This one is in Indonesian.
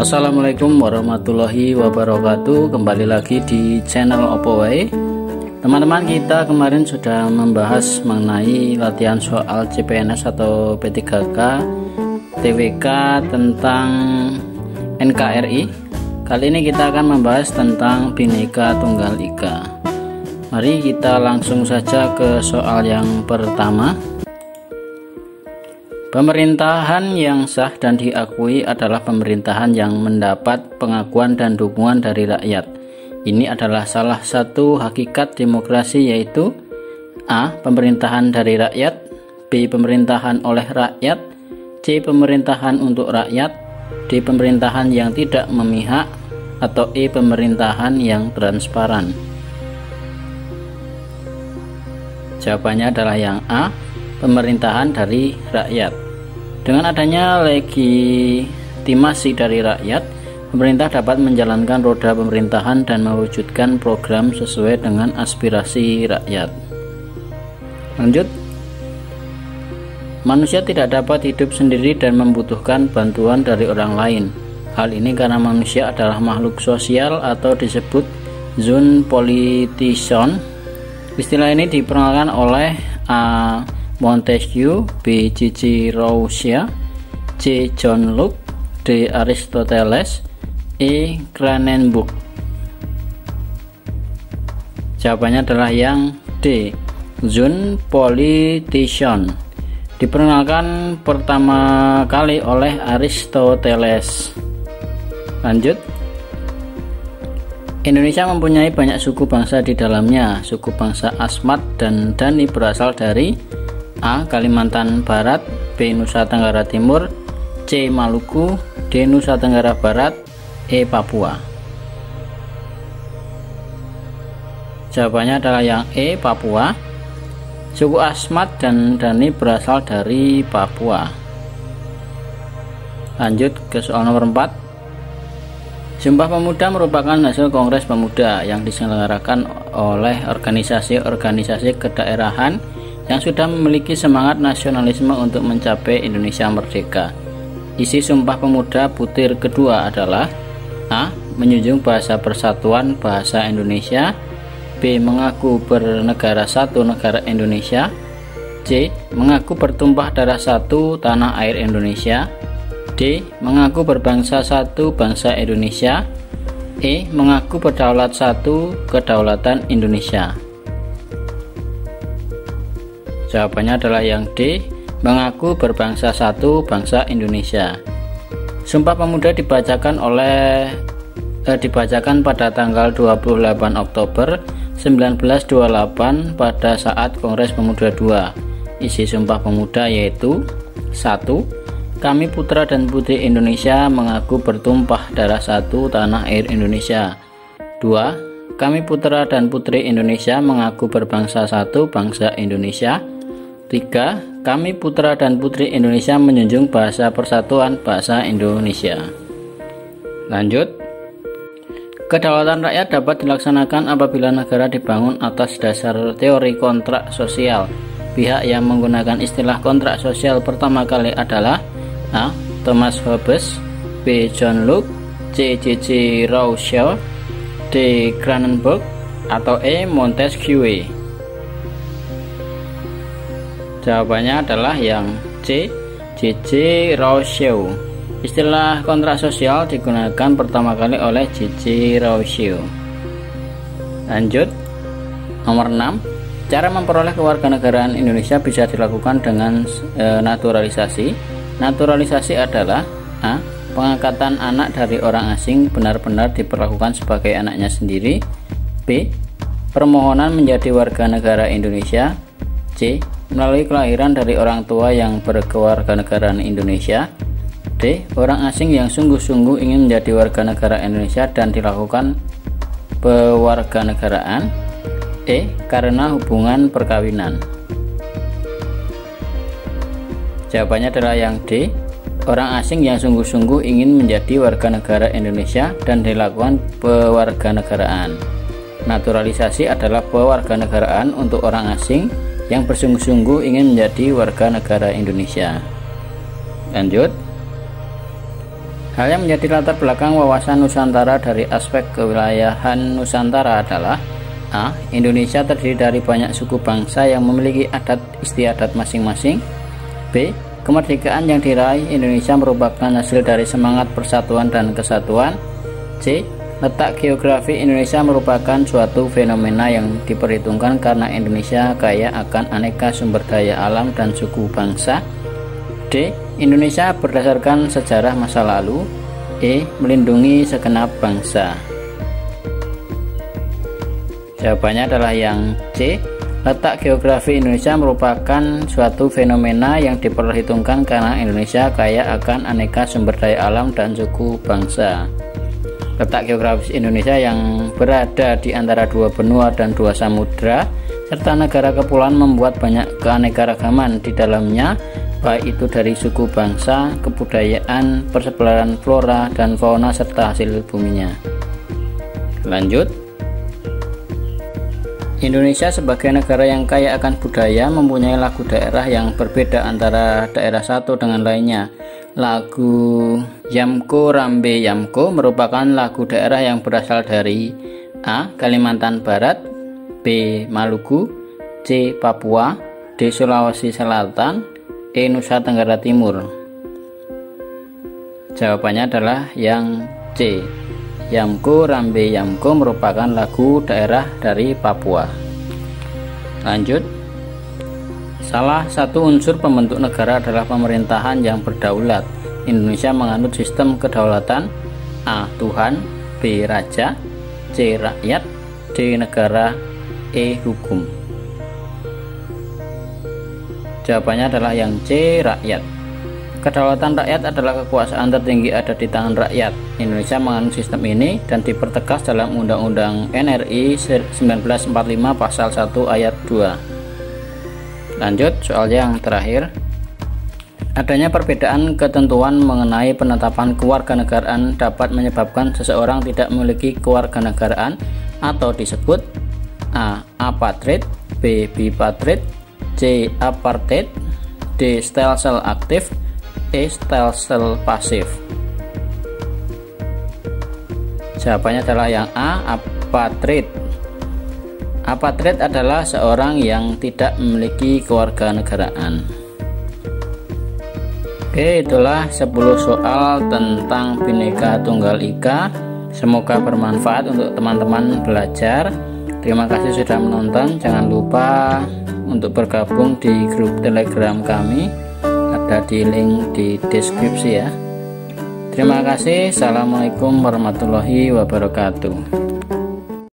Assalamualaikum warahmatullahi wabarakatuh. Kembali lagi di channel Opo Wae. Teman-teman, kita kemarin sudah membahas mengenai latihan soal CPNS atau P3K TWK tentang NKRI. Kali ini kita akan membahas tentang Bhinneka Tunggal Ika. Mari kita langsung saja ke soal yang pertama. Pemerintahan yang sah dan diakui adalah pemerintahan yang mendapat pengakuan dan dukungan dari rakyat. Ini adalah salah satu hakikat demokrasi, yaitu A. Pemerintahan dari rakyat, B. Pemerintahan oleh rakyat, C. Pemerintahan untuk rakyat, D. Pemerintahan yang tidak memihak, atau E. Pemerintahan yang transparan. Jawabannya adalah yang A. Pemerintahan dari rakyat. Dengan adanya legitimasi dari rakyat, pemerintah dapat menjalankan roda pemerintahan dan mewujudkan program sesuai dengan aspirasi rakyat. Lanjut. Manusia tidak dapat hidup sendiri dan membutuhkan bantuan dari orang lain. Hal ini karena manusia adalah makhluk sosial atau disebut zoonpolitician. Istilah ini diperkenalkan oleh A. Montesquieu, B. C.C. Rousseau, C. John Locke, D. Aristoteles, E. Cranenburg. Jawabannya adalah yang D. Zoonpolitician. Diperkenalkan pertama kali oleh Aristoteles. Lanjut. Indonesia mempunyai banyak suku bangsa di dalamnya. Suku bangsa Asmat dan Dani berasal dari A. Kalimantan Barat, B. Nusa Tenggara Timur, C. Maluku, D. Nusa Tenggara Barat, E. Papua. Jawabannya adalah yang E. Papua. Suku Asmat dan Dani berasal dari Papua. Lanjut ke soal nomor 4. Sumpah Pemuda merupakan hasil Kongres Pemuda yang diselenggarakan oleh organisasi-organisasi kedaerahan yang sudah memiliki semangat nasionalisme untuk mencapai Indonesia merdeka. Isi Sumpah Pemuda butir kedua adalah A. Menjunjung bahasa persatuan bahasa Indonesia, B. Mengaku bernegara satu negara Indonesia, C. Mengaku bertumpah darah satu tanah air Indonesia, D. Mengaku berbangsa satu bangsa Indonesia, E. Mengaku berdaulat satu kedaulatan Indonesia. Jawabannya adalah yang D. Mengaku berbangsa satu bangsa Indonesia. Sumpah Pemuda dibacakan pada tanggal 28 Oktober 1928 pada saat Kongres Pemuda II. Isi Sumpah Pemuda yaitu 1. Kami putra dan putri Indonesia mengaku bertumpah darah satu tanah air Indonesia. 2. Kami putra dan putri Indonesia mengaku berbangsa satu bangsa Indonesia. 3. Kami putra dan putri Indonesia menjunjung bahasa persatuan bahasa Indonesia. Lanjut. Kedaulatan rakyat dapat dilaksanakan apabila negara dibangun atas dasar teori kontrak sosial. Pihak yang menggunakan istilah kontrak sosial pertama kali adalah A. Thomas Hobbes, B. John Locke, C. C.C. Rousseau, D. Cranenburg, atau E. Montesquieu. Jawabannya adalah yang C. C.C. Rousseau. Istilah kontrak sosial digunakan pertama kali oleh C.C. Rousseau. Lanjut. Nomor 6. Cara memperoleh kewarganegaraan Indonesia bisa dilakukan dengan naturalisasi. Naturalisasi adalah A. Pengangkatan anak dari orang asing benar-benar diperlakukan sebagai anaknya sendiri. B. Permohonan menjadi warga negara Indonesia. C. Melalui kelahiran dari orang tua yang berkewarganegaraan Indonesia. D. Orang asing yang sungguh-sungguh ingin menjadi warga negara Indonesia dan dilakukan pewarganegaraan. E. Karena hubungan perkawinan. Jawabannya adalah yang D. Orang asing yang sungguh-sungguh ingin menjadi warga negara Indonesia dan dilakukan pewarganegaraan. Naturalisasi adalah pewarganegaraan untuk orang asing yang bersungguh-sungguh ingin menjadi warga negara Indonesia. Lanjut. Hal yang menjadi latar belakang wawasan Nusantara dari aspek kewilayahan Nusantara adalah A. Indonesia terdiri dari banyak suku bangsa yang memiliki adat istiadat masing-masing. B. Kemerdekaan yang diraih Indonesia merupakan hasil dari semangat persatuan dan kesatuan. C. Letak geografi Indonesia merupakan suatu fenomena yang diperhitungkan karena Indonesia kaya akan aneka sumber daya alam dan suku bangsa. D. Indonesia berdasarkan sejarah masa lalu. E. Melindungi segenap bangsa. Jawabannya adalah yang C. Letak geografi Indonesia merupakan suatu fenomena yang diperhitungkan karena Indonesia kaya akan aneka sumber daya alam dan suku bangsa. Letak geografis Indonesia yang berada di antara dua benua dan dua samudra serta negara kepulauan membuat banyak keanekaragaman di dalamnya, baik itu dari suku bangsa, kebudayaan, persebelahan flora dan fauna serta hasil buminya. Lanjut. Indonesia sebagai negara yang kaya akan budaya mempunyai lagu daerah yang berbeda antara daerah satu dengan lainnya. Lagu Yamko Rambe Yamko merupakan lagu daerah yang berasal dari A. Kalimantan Barat, B. Maluku, C. Papua, D. Sulawesi Selatan, E. Nusa Tenggara Timur. Jawabannya adalah yang C. Yamko Rambe Yamko merupakan lagu daerah dari Papua. Lanjut. Salah satu unsur pembentuk negara adalah pemerintahan yang berdaulat. Indonesia menganut sistem kedaulatan A. Tuhan, B. Raja, C. Rakyat, D. Negara, E. Hukum. Jawabannya adalah yang C. Rakyat. Kedaulatan rakyat adalah kekuasaan tertinggi ada di tangan rakyat. Indonesia menganut sistem ini dan dipertegas dalam Undang-Undang NRI 1945 pasal 1 ayat 2. Lanjut, soal yang terakhir. Adanya perbedaan ketentuan mengenai penetapan kewarganegaraan dapat menyebabkan seseorang tidak memiliki kewarganegaraan atau disebut A. Apatrid, B. Bipatrid, C. Apartheid, D. Stelsel aktif, E. Stelsel pasif. Jawabannya adalah yang A. Apatrid. Apatrid adalah seorang yang tidak memiliki kewarganegaraan. Oke, itulah 10 soal tentang Bhinneka Tunggal Ika. Semoga bermanfaat untuk teman-teman belajar. Terima kasih sudah menonton. Jangan lupa untuk bergabung di grup Telegram kami. Ada di link di deskripsi ya. Terima kasih. Assalamualaikum warahmatullahi wabarakatuh.